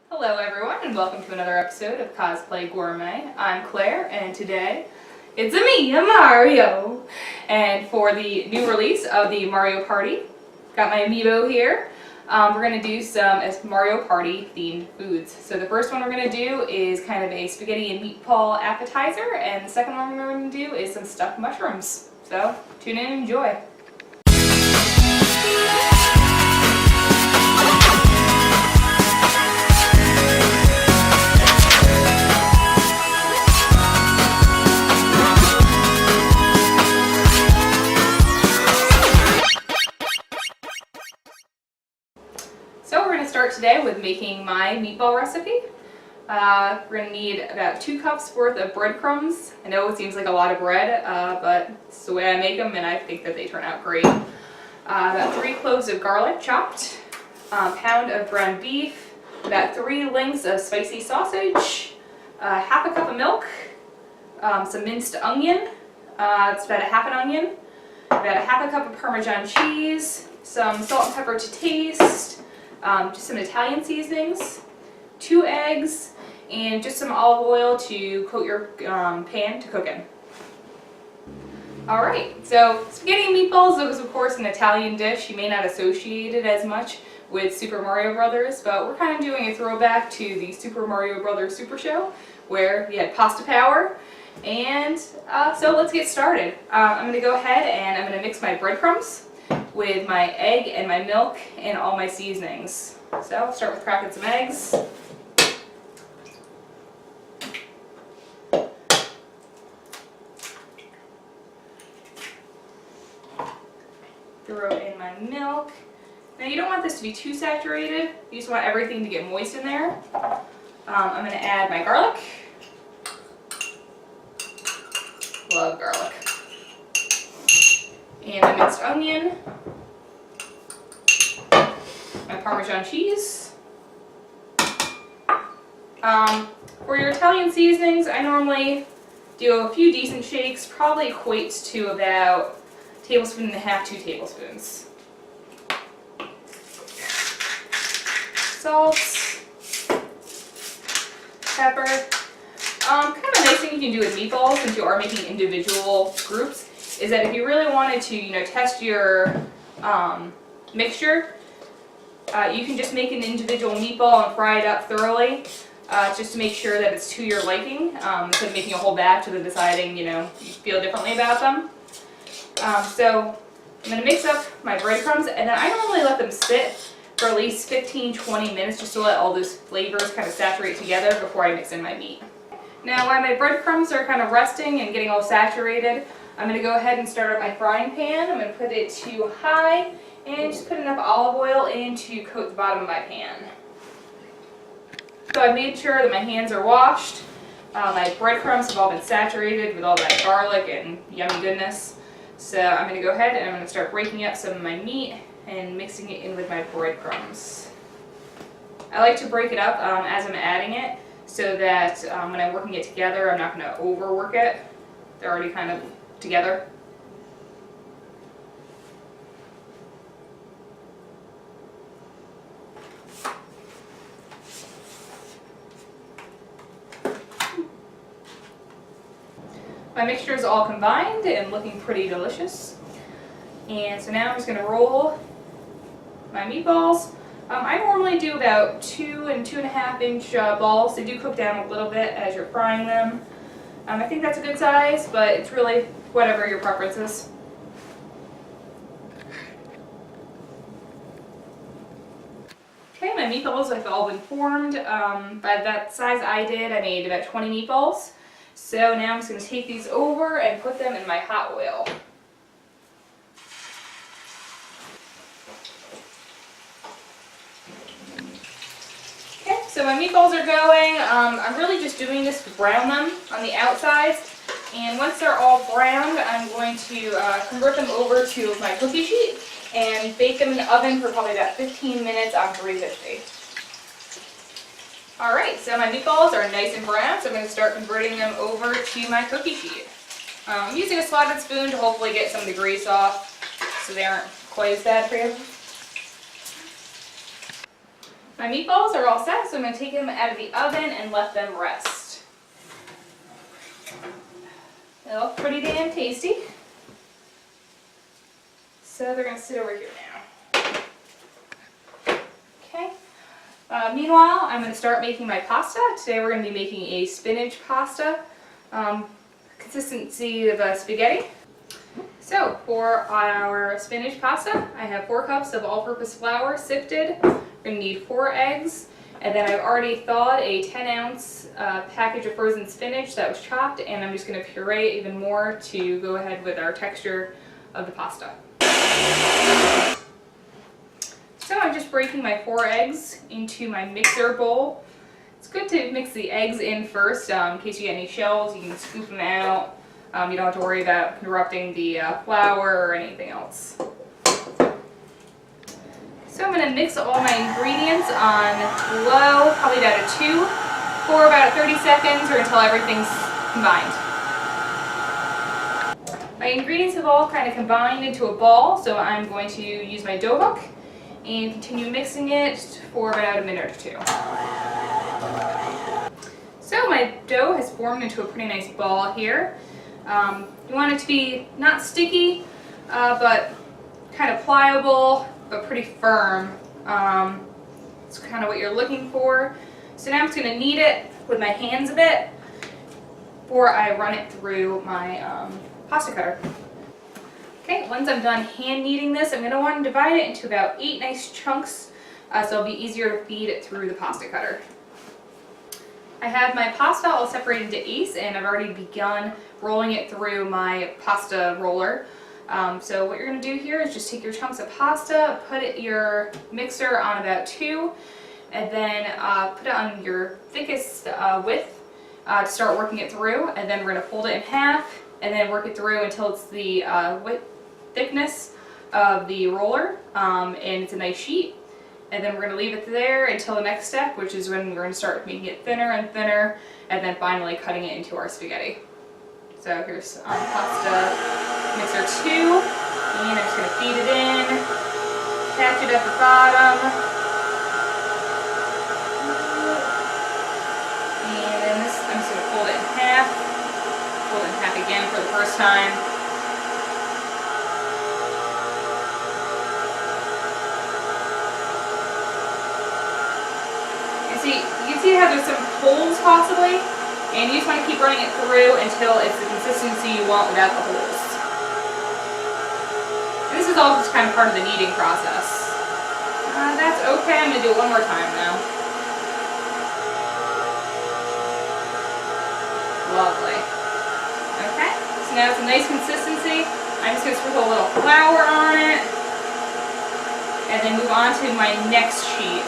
Hello everyone and welcome to another episode of Cosplay Gourmet. I'm Claire and today it's me, Mario. And for the new release of the Mario Party, got my amiibo here. We're going to do some Mario Party themed foods. So the first one we're going to do is kind of a spaghetti and meatball appetizer, and the second one we're going to do is some stuffed mushrooms. So tune in and enjoy. So we're going to start today with making my meatball recipe. We're going to need about 2 cups worth of breadcrumbs. I know it seems like a lot of bread, but it's the way I make them and I think that they turn out great. About 3 cloves of garlic chopped, a pound of ground beef, about 3 lengths of spicy sausage, half a cup of milk, some minced onion, it's about a half an onion, about a half a cup of Parmesan cheese, some salt and pepper to taste, just some Italian seasonings, 2 eggs, and just some olive oil to coat your pan to cook in. Alright, so spaghetti and meatballs is of course an Italian dish. You may not associate it as much with Super Mario Brothers, but we're kind of doing a throwback to the Super Mario Brothers Super Show where we had pasta power. And so let's get started. I'm going to go ahead and I'm going to mix my breadcrumbs with my egg and my milk and all my seasonings. So I'll start with cracking some eggs. Throw in my milk. Now you don't want this to be too saturated. You just want everything to get moist in there. I'm going to add my garlic. Love garlic. And my minced onion. My Parmesan cheese. For your Italian seasonings, I normally do a few decent shakes. Probably equates to about a tablespoon and a half, 2 tablespoons. Salt. Pepper. Kind of a nice thing you can do with meatballs, since you are making individual groups, is that if you really wanted to, test your mixture, you can just make an individual meatball and fry it up thoroughly, just to make sure that it's to your liking, instead of making a whole batch and then deciding, you feel differently about them. So I'm going to mix up my breadcrumbs, and then I normally let them sit for at least 15-20 minutes just to let all those flavors kind of saturate together before I mix in my meat. Now while my breadcrumbs are kind of resting and getting all saturated, I'm going to go ahead and start up my frying pan. I'm going to put it to high and just put enough olive oil in to coat the bottom of my pan. So I've made sure that my hands are washed. My breadcrumbs have all been saturated with all that garlic and yummy goodness. So I'm going to go ahead and I'm going to start breaking up some of my meat and mixing it in with my breadcrumbs. I like to break it up as I'm adding it, so that when I'm working it together, I'm not going to overwork it. They're already kind of together. My mixture is all combined and looking pretty delicious. And so now I'm just going to roll my meatballs. I normally do about 2 and 2.5 inch balls. They do cook down a little bit as you're frying them. I think that's a good size, but it's really whatever your preference is. Okay, my meatballs have all been formed. By that size I did, I made about 20 meatballs. So now I'm just going to take these over and put them in my hot oil. So my meatballs are going. I'm really just doing this to brown them on the outsides. And once they're all browned, I'm going to convert them over to my cookie sheet and bake them in the oven for probably about 15 minutes on 350. Alright, so my meatballs are nice and brown, so I'm going to start converting them over to my cookie sheet. I'm using a slotted spoon to hopefully get some of the grease off so they aren't quite as bad for you. My meatballs are all set, so I'm going to take them out of the oven and let them rest. They look pretty damn tasty. So they're going to sit over here now. Okay. Meanwhile, I'm going to start making my pasta. Today we're going to be making a spinach pasta, consistency of spaghetti. So for our spinach pasta, I have 4 cups of all-purpose flour sifted. We're going to need 4 eggs, and then I've already thawed a 10-ounce package of frozen spinach that was chopped, and I'm just going to puree even more to go ahead with our texture of the pasta. So I'm just breaking my 4 eggs into my mixer bowl. It's good to mix the eggs in first in case you get any shells. You can scoop them out. You don't have to worry about corrupting the flour or anything else. So I'm going to mix all my ingredients on low, probably down to 2, for about 30 seconds or until everything's combined. My ingredients have all kind of combined into a ball, so I'm going to use my dough hook and continue mixing it for about a minute or 2. So my dough has formed into a pretty nice ball here. You want it to be not sticky, but kind of pliable, but pretty firm. It's kind of what you're looking for. So now I'm just going to knead it with my hands a bit before I run it through my pasta cutter. Okay, once I'm done hand kneading this, I'm going to want to divide it into about 8 nice chunks, so it'll be easier to feed it through the pasta cutter. I have my pasta all separated into eighths, and I've already begun rolling it through my pasta roller. So what you're going to do here is just take your chunks of pasta, put your mixer on about 2, and then put it on your thickest width to start working it through, and then we're going to fold it in half and then work it through until it's the thickness of the roller, and it's a nice sheet. And then we're going to leave it there until the next step, which is when we're going to start making it thinner and thinner, and then finally cutting it into our spaghetti. So here's pasta mixer 2, and I'm just going to feed it in, catch it at the bottom, and then this, I'm just going to fold it in half again for the first time. You can see how there's some holes possibly, and you just want to keep running it through until it's the consistency you want without the holes. And this is all just kind of part of the kneading process. That's okay, I'm going to do it one more time now. Lovely. Okay, so now it's a nice consistency. I'm just going to sprinkle a little flour on it, and then move on to my next sheet.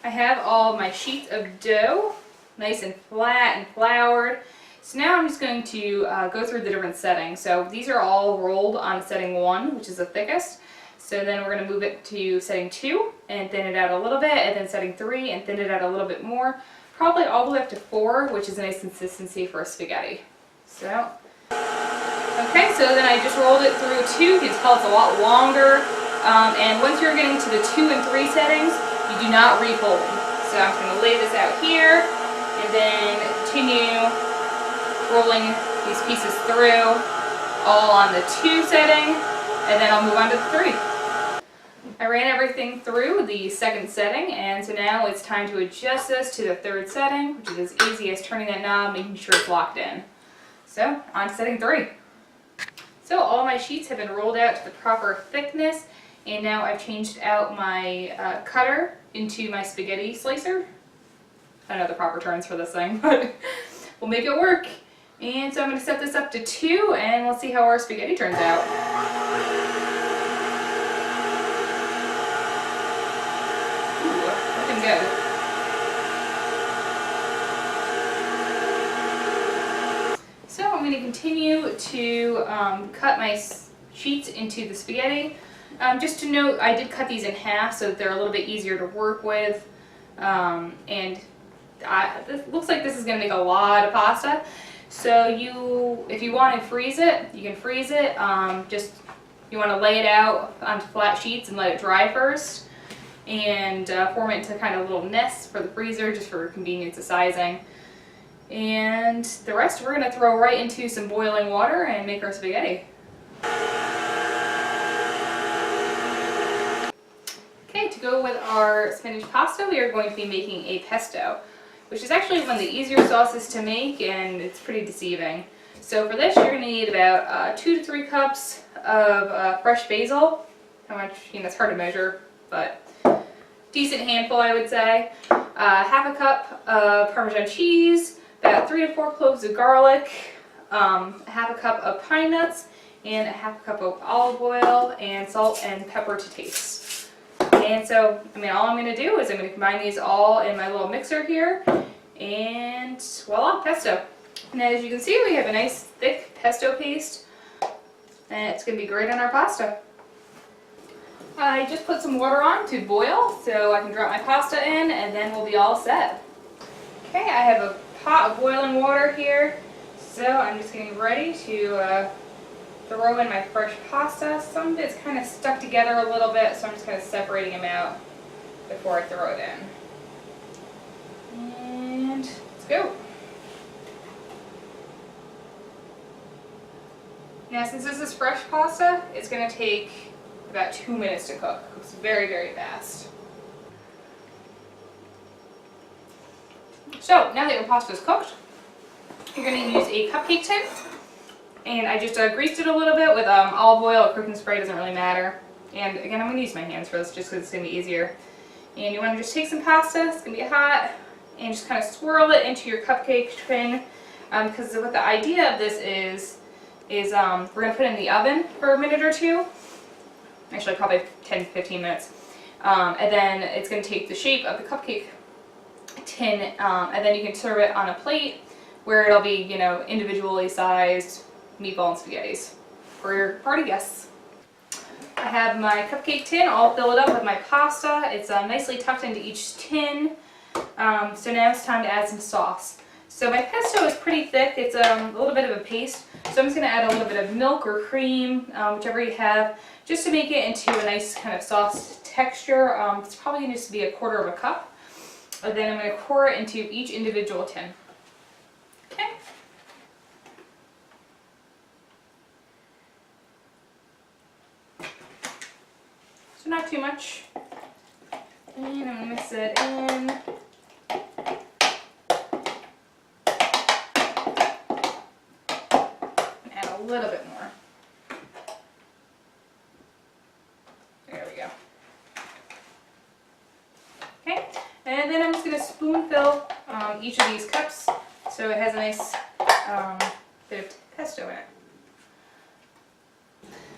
I have all my sheets of dough, nice and flat and floured. So now I'm just going to go through the different settings. So these are all rolled on setting 1, which is the thickest. So then we're going to move it to setting 2 and thin it out a little bit, and then setting 3 and thin it out a little bit more. Probably all the way up to 4, which is a nice consistency for a spaghetti. So, okay, so then I just rolled it through 2. You can tell it's a lot longer. And once you're getting to the 2 and 3 settings, you do not refold. So I'm going to lay this out here and then continue rolling these pieces through, all on the 2 setting, and then I'll move on to the 3. I ran everything through the 2nd setting, and so now it's time to adjust this to the 3rd setting, which is as easy as turning that knob, making sure it's locked in. So on to setting 3. So all my sheets have been rolled out to the proper thickness, and now I've changed out my cutter into my spaghetti slicer. I don't know the proper terms for this thing, but we'll make it work. And so I'm going to set this up to 2, and let's see how our spaghetti turns out. Ooh, looking good. So I'm going to continue to cut my sheets into the spaghetti. Just to note, I did cut these in half so that they're a little bit easier to work with, and it looks like this is going to make a lot of pasta. So if you want to freeze it, you can freeze it. You want to lay it out onto flat sheets and let it dry first. and form it into kind of little nests for the freezer, just for convenience of sizing. And the rest we're going to throw right into some boiling water and make our spaghetti. Okay, to go with our spinach pasta, we are going to be making a pesto, which is actually one of the easier sauces to make, and it's pretty deceiving. So for this, you're going to need about 2 to 3 cups of fresh basil. How much, it's hard to measure, but decent handful, I would say. Half a cup of Parmesan cheese, about 3 to 4 cloves of garlic, half a cup of pine nuts, and a half a cup of olive oil, and salt and pepper to taste. And so, all I'm going to do is I'm going to combine these all in my little mixer here, and voila, pesto. And as you can see, we have a nice thick pesto paste, and it's going to be great on our pasta. I just put some water on to boil so I can drop my pasta in, and then we'll be all set. Okay, I have a pot of boiling water here, so I'm just getting ready to throw in my fresh pasta. Some of it's kind of stuck together a little bit, so I'm just kind of separating them out before I throw it in. And let's go. Now, since this is fresh pasta, it's going to take about 2 minutes to cook. It's very, very fast. So, now that your pasta is cooked, you're going to use a cupcake tin. And I just greased it a little bit with olive oil or cooking spray, doesn't really matter. And again, I'm going to use my hands for this just because it's going to be easier. And you want to just take some pasta, it's going to be hot, and just kind of swirl it into your cupcake tin. Because what the idea of this is we're going to put it in the oven for a minute or two. Actually, probably 10-15 minutes. And then it's going to take the shape of the cupcake tin, and then you can serve it on a plate where it'll be, individually sized meatball and spaghettis for your party guests. I have my cupcake tin all filled up with my pasta. It's nicely tucked into each tin. So now it's time to add some sauce. So my pesto is pretty thick. It's a little bit of a paste. So I'm just going to add a little bit of milk or cream, whichever you have, just to make it into a nice kind of sauce texture. It's probably going to just be a 1/4 cup. And then I'm going to pour it into each individual tin. Okay. So not too much. And I'm going to mix it in. And add a little bit more. There we go. Okay. And then I'm just going to spoon fill each of these cups so it has a nice bit of pesto in it.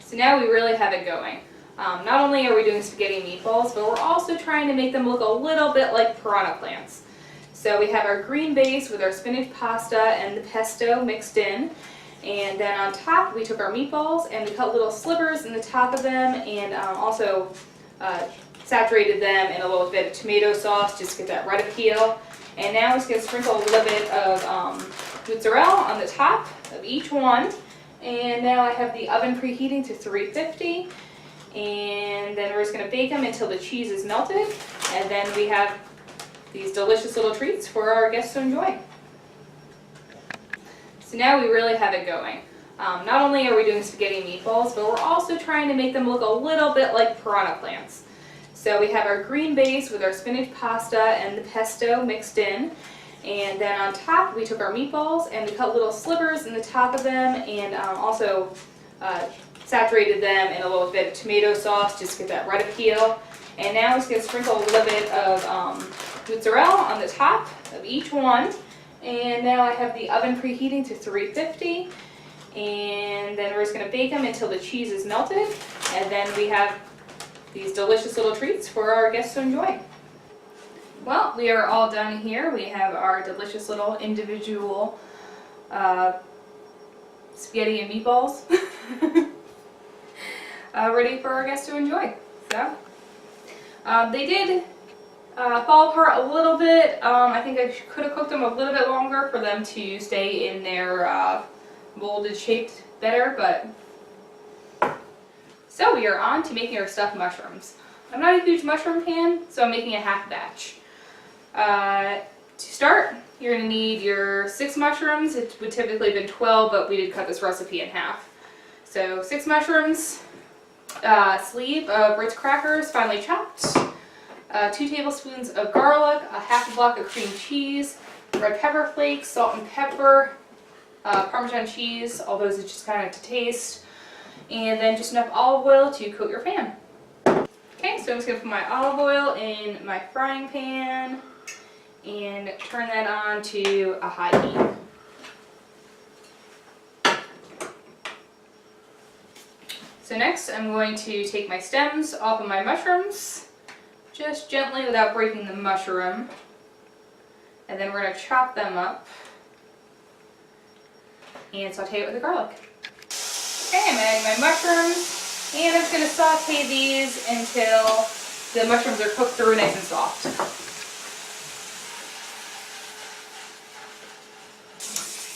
So now we really have it going. Not only are we doing spaghetti meatballs, but we're also trying to make them look a little bit like piranha plants. So we have our green base with our spinach pasta and the pesto mixed in. And then on top we took our meatballs and we cut little slivers in the top of them, and also saturated them in a little bit of tomato sauce just to get that red appeal. And now I'm just going to sprinkle a little bit of mozzarella on the top of each one. And now I have the oven preheating to 350. And then we're just going to bake them until the cheese is melted. And then we have these delicious little treats for our guests to enjoy. So now we really have it going. Not only are we doing spaghetti meatballs, but we're also trying to make them look a little bit like piranha plants. So we have our green base with our spinach pasta and the pesto mixed in. And then on top we took our meatballs and we cut little slivers in the top of them, and also saturated them in a little bit of tomato sauce just to get that red appeal. And now I'm just going to sprinkle a little bit of mozzarella on the top of each one. And now I have the oven preheating to 350. And then we're just going to bake them until the cheese is melted. And then we have these delicious little treats for our guests to enjoy. Well, we are all done here. We have our delicious little individual spaghetti and meatballs ready for our guests to enjoy. So they did fall apart a little bit. I think I could have cooked them a little bit longer for them to stay in their molded shape better, but so we are on to making our stuffed mushrooms. I'm not a huge mushroom fan, so I'm making a half batch. To start, you're going to need your 6 mushrooms. It would typically have been 12, but we did cut this recipe in half. So 6 mushrooms, sleeve of Ritz crackers, finely chopped, 2 tablespoons of garlic, a half a block of cream cheese, red pepper flakes, salt and pepper, Parmesan cheese, all those is just kind of to taste, and then just enough olive oil to coat your pan. Okay, so I'm just going to put my olive oil in my frying pan and turn that on to a high heat. So next I'm going to take my stems off of my mushrooms, just gently without breaking the mushroom, and then we're going to chop them up and saute it with the garlic. Okay, I'm adding my mushrooms, and I'm just going to saute these until the mushrooms are cooked through nice and soft.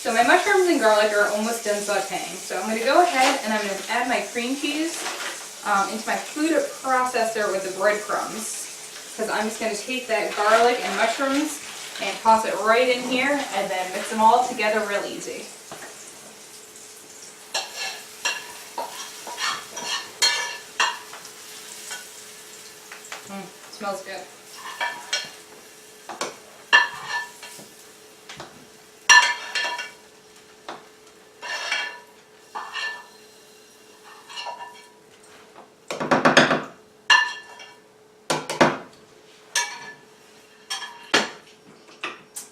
So my mushrooms and garlic are almost done sauteing. So I'm going to go ahead and I'm going to add my cream cheese into my food processor with the breadcrumbs. Because I'm just going to take that garlic and mushrooms and toss it right in here and then mix them all together real easy. Smells good.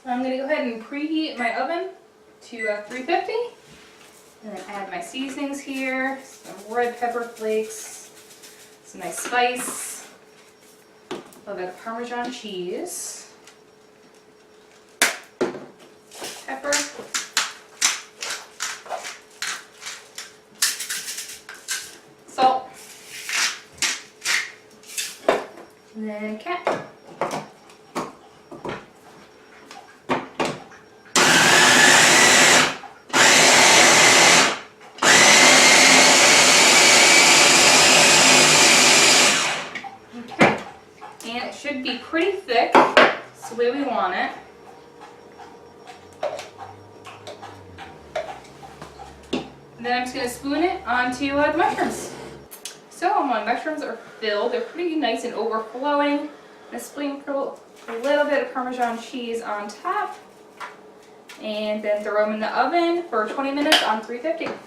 I'm going to go ahead and preheat my oven to 350, and then add my seasonings here, some red pepper flakes, some nice spice, a little bit of Parmesan cheese, pepper, salt, and then cat. Should be pretty thick. It's the way we want it. And then I'm just going to spoon it onto the mushrooms. So my mushrooms are filled. They're pretty nice and overflowing. I'm going to sprinkle a little bit of Parmesan cheese on top. And then throw them in the oven for 20 minutes on 350.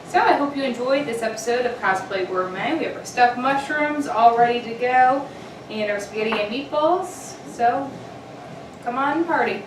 So I hope you enjoyed this episode of Cosplay Gourmet. We have our stuffed mushrooms all ready to go and our spaghetti and meatballs. So come on and party.